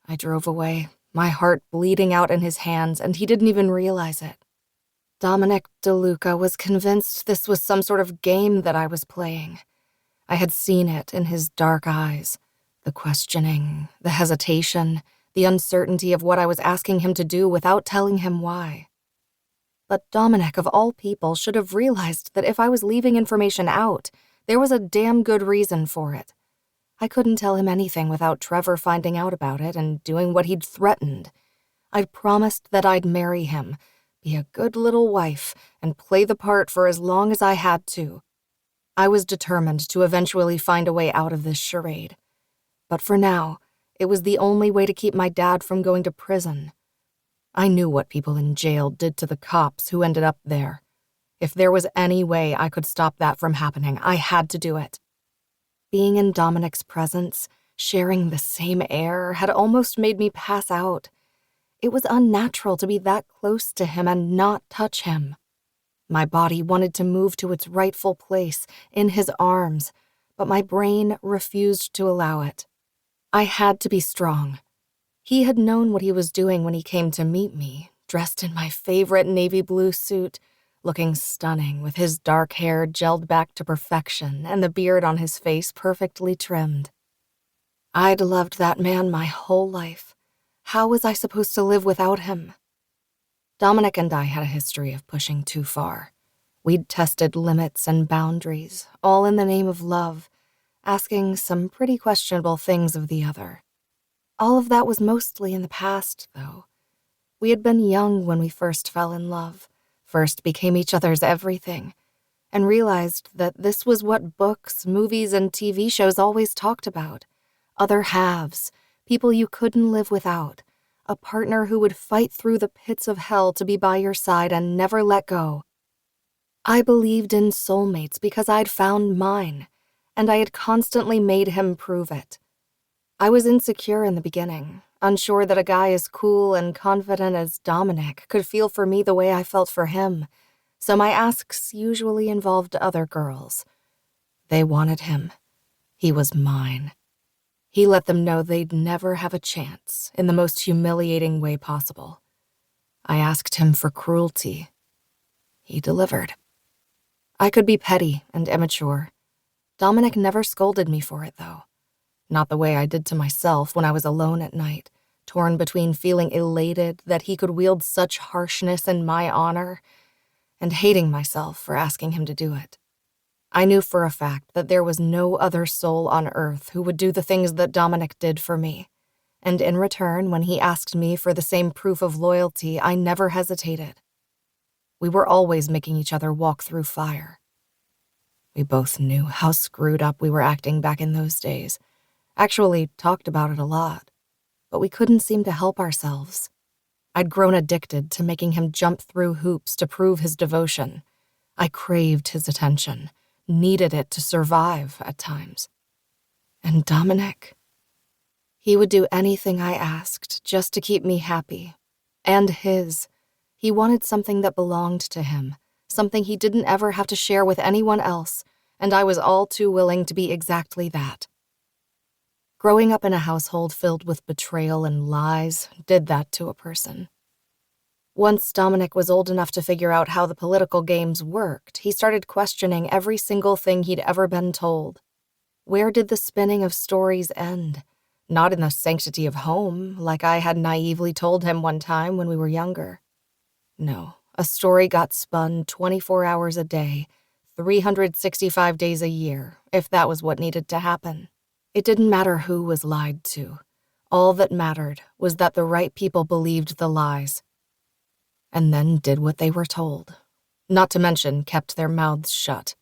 I drove away, my heart bleeding out in his hands, and he didn't even realize it. Dominic DeLuca was convinced this was some sort of game that I was playing. I had seen it in his dark eyes, the questioning, the hesitation, the uncertainty of what I was asking him to do without telling him why. But Dominic, of all people, should have realized that if I was leaving information out, there was a damn good reason for it. I couldn't tell him anything without Trevor finding out about it and doing what he'd threatened. I'd promised that I'd marry him, be a good little wife, and play the part for as long as I had to. I was determined to eventually find a way out of this charade. But for now, it was the only way to keep my dad from going to prison. I knew what people in jail did to the cops who ended up there. If there was any way I could stop that from happening, I had to do it. Being in Dominic's presence, sharing the same air, had almost made me pass out. It was unnatural to be that close to him and not touch him. My body wanted to move to its rightful place, in his arms, but my brain refused to allow it. I had to be strong. He had known what he was doing when he came to meet me, dressed in my favorite navy blue suit, looking stunning with his dark hair gelled back to perfection and the beard on his face perfectly trimmed. I'd loved that man my whole life. How was I supposed to live without him? Dominic and I had a history of pushing too far. We'd tested limits and boundaries, all in the name of love, asking some pretty questionable things of the other. All of that was mostly in the past, though. We had been young when we first fell in love, first became each other's everything, and realized that this was what books, movies, and TV shows always talked about. Other halves, people you couldn't live without, a partner who would fight through the pits of hell to be by your side and never let go. I believed in soulmates because I'd found mine, and I had constantly made him prove it. I was insecure in the beginning, unsure that a guy as cool and confident as Dominic could feel for me the way I felt for him, so my asks usually involved other girls. They wanted him. He was mine. He let them know they'd never have a chance in the most humiliating way possible. I asked him for cruelty. He delivered. I could be petty and immature. Dominic never scolded me for it, though. Not the way I did to myself when I was alone at night, torn between feeling elated that he could wield such harshness in my honor and hating myself for asking him to do it. I knew for a fact that there was no other soul on earth who would do the things that Dominic did for me, and in return, when he asked me for the same proof of loyalty, I never hesitated. We were always making each other walk through fire. We both knew how screwed up we were acting back in those days, actually talked about it a lot, but we couldn't seem to help ourselves. I'd grown addicted to making him jump through hoops to prove his devotion. I craved his attention, needed it to survive at times. And Dominic? He would do anything I asked just to keep me happy. And his. He wanted something that belonged to him, something he didn't ever have to share with anyone else, and I was all too willing to be exactly that. Growing up in a household filled with betrayal and lies did that to a person. Once Dominic was old enough to figure out how the political games worked, he started questioning every single thing he'd ever been told. Where did the spinning of stories end? Not in the sanctity of home, like I had naively told him one time when we were younger. No, a story got spun 24 hours a day, 365 days a year, if that was what needed to happen. It didn't matter who was lied to. All that mattered was that the right people believed the lies, and then did what they were told, not to mention kept their mouths shut.